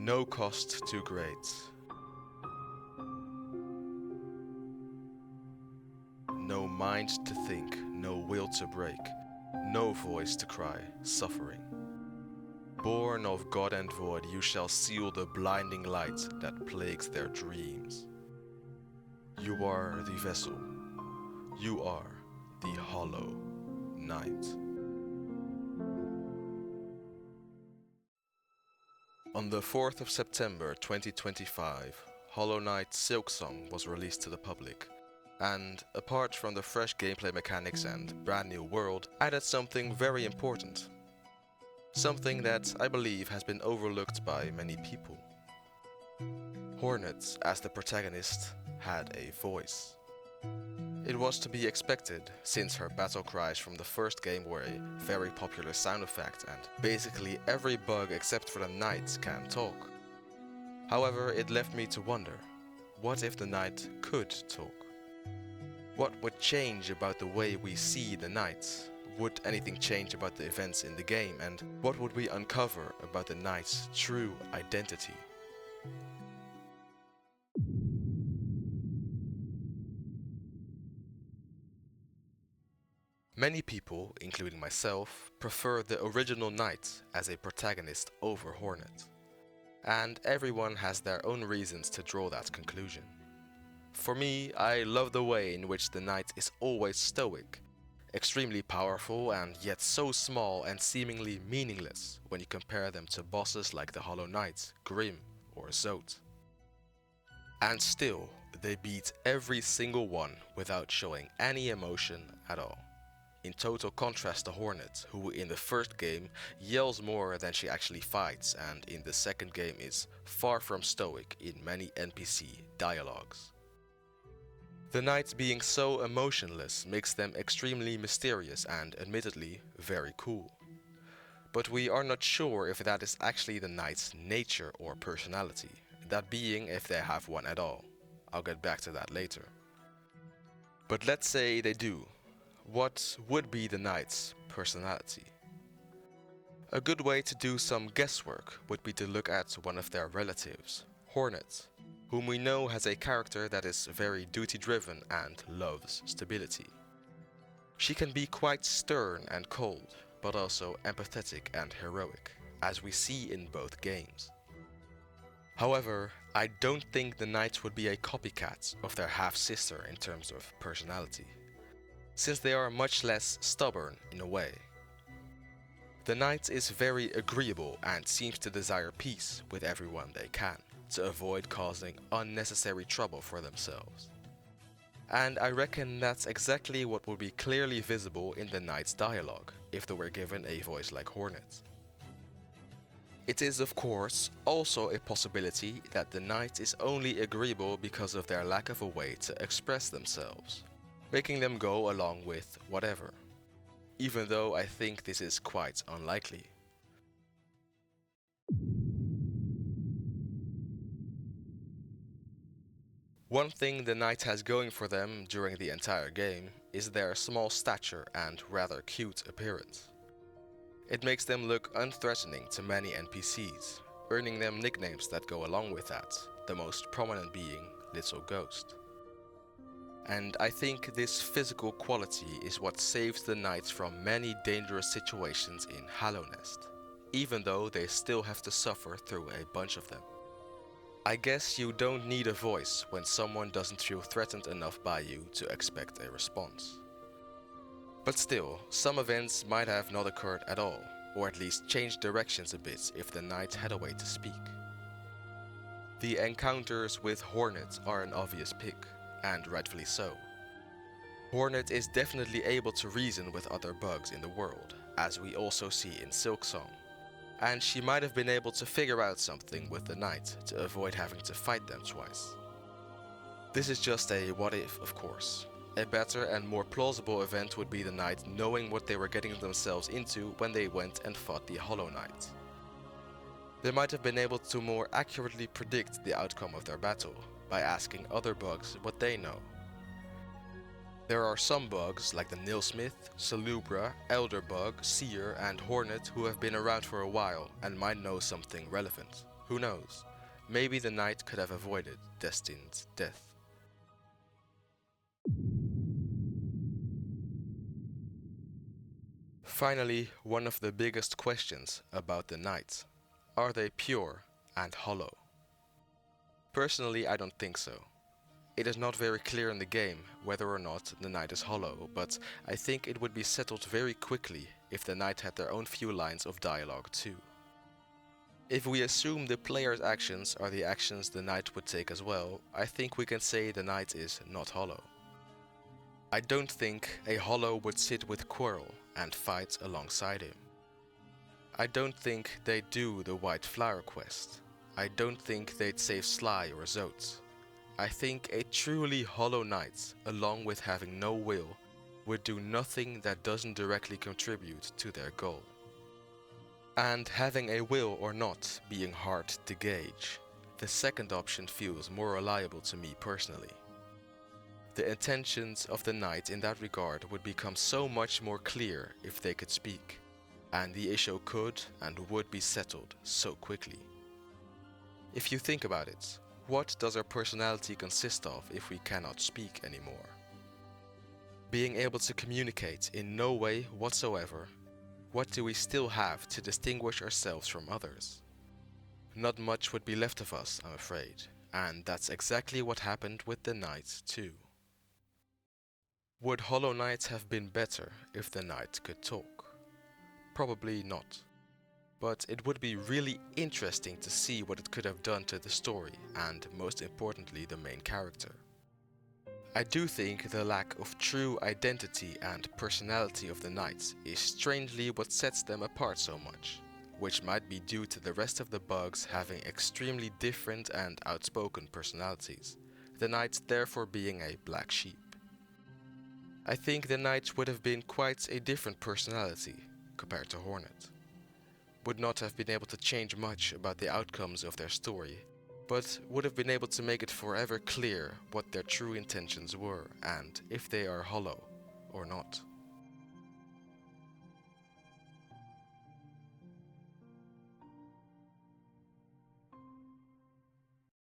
No cost too great. No mind to think, no will to break, no voice to cry, suffering. Born of God and void, you shall seal the blinding light that plagues their dreams. You are the vessel. You are the hollow knight. On the 4th of September 2025, Hollow Knight Silksong was released to the public, and apart from the fresh gameplay mechanics and brand new world, added something very important. Something that I believe has been overlooked by many people. Hornet, as the protagonist, had a voice. It was to be expected, since her battle cries from the first game were a very popular sound effect and basically every bug except for the knight can talk. However, it left me to wonder, what if the knight could talk? What would change about the way we see the knight? Would anything change about the events in the game, and what would we uncover about the knight's true identity? Many people, including myself, prefer the original knight as a protagonist over Hornet. And everyone has their own reasons to draw that conclusion. For me, I love the way in which the knight is always stoic, extremely powerful and yet so small and seemingly meaningless when you compare them to bosses like the Hollow Knight, Grim or Zod. And still, they beat every single one without showing any emotion at all. In total contrast to Hornet, who in the first game yells more than she actually fights, and in the second game is far from stoic in many NPC dialogues. The knights being so emotionless makes them extremely mysterious and admittedly very cool. But we are not sure if that is actually the knight's nature or personality, that being if they have one at all. I'll get back to that later. But let's say they do. What would be the knight's personality? A good way to do some guesswork would be to look at one of their relatives, Hornet, whom we know has a character that is very duty-driven and loves stability. She can be quite stern and cold, but also empathetic and heroic, as we see in both games. However, I don't think the knights would be a copycat of their half-sister in terms of personality, since they are much less stubborn in a way. The knight is very agreeable and seems to desire peace with everyone they can, to avoid causing unnecessary trouble for themselves. And I reckon that's exactly what would be clearly visible in the knight's dialogue, if they were given a voice like Hornet. It is of course also a possibility that the knight is only agreeable because of their lack of a way to express themselves, making them go along with whatever, even though I think this is quite unlikely. One thing the knight has going for them during the entire game is their small stature and rather cute appearance. It makes them look unthreatening to many NPCs, earning them nicknames that go along with that, the most prominent being Little Ghost. And I think this physical quality is what saves the knights from many dangerous situations in hollowness, even though they still have to suffer through a bunch of them. I guess you don't need a voice when someone doesn't feel threatened enough by you to expect a response. But still, some events might have not occurred at all, or at least changed directions a bit if the knight had a way to speak. The encounters with Hornet are an obvious pick, and rightfully so. Hornet is definitely able to reason with other bugs in the world, as we also see in Silksong, and she might have been able to figure out something with the knight to avoid having to fight them twice. This is just a what if, of course. A better and more plausible event would be the knight knowing what they were getting themselves into when they went and fought the Hollow Knight. They might have been able to more accurately predict the outcome of their battle by asking other bugs what they know. There are some bugs like the Nailsmith, Salubra, Elderbug, Seer and Hornet who have been around for a while and might know something relevant, Who knows? Maybe the knight could have avoided destined death. Finally, one of the biggest questions about the knights. Are they pure and hollow? Personally, I don't think so. It is not very clear in the game whether or not the knight is hollow, but I think it would be settled very quickly if the knight had their own few lines of dialogue too. If we assume the player's actions are the actions the knight would take as well, I think we can say the knight is not hollow. I don't think a hollow would sit with Quirrell and fight alongside him. I don't think they'd do the White Flower quest. I don't think they'd save Sly or Zote. I think a truly hollow knight, along with having no will, would do nothing that doesn't directly contribute to their goal. And having a will or not being hard to gauge, the second option feels more reliable to me personally. The intentions of the knight in that regard would become so much more clear if they could speak, and the issue could and would be settled so quickly. If you think about it, what does our personality consist of if we cannot speak anymore? Being able to communicate in no way whatsoever, what do we still have to distinguish ourselves from others? Not much would be left of us, I'm afraid, and that's exactly what happened with the knight too. Would Hollow Knight have been better if the knight could talk? Probably not. But it would be really interesting to see what it could have done to the story and, most importantly, the main character. I do think the lack of true identity and personality of the knights is strangely what sets them apart so much, which might be due to the rest of the bugs having extremely different and outspoken personalities, the knights therefore being a black sheep. I think the knight would have been quite a different personality compared to Hornet. Would not have been able to change much about the outcomes of their story, but would have been able to make it forever clear what their true intentions were and if they are hollow or not.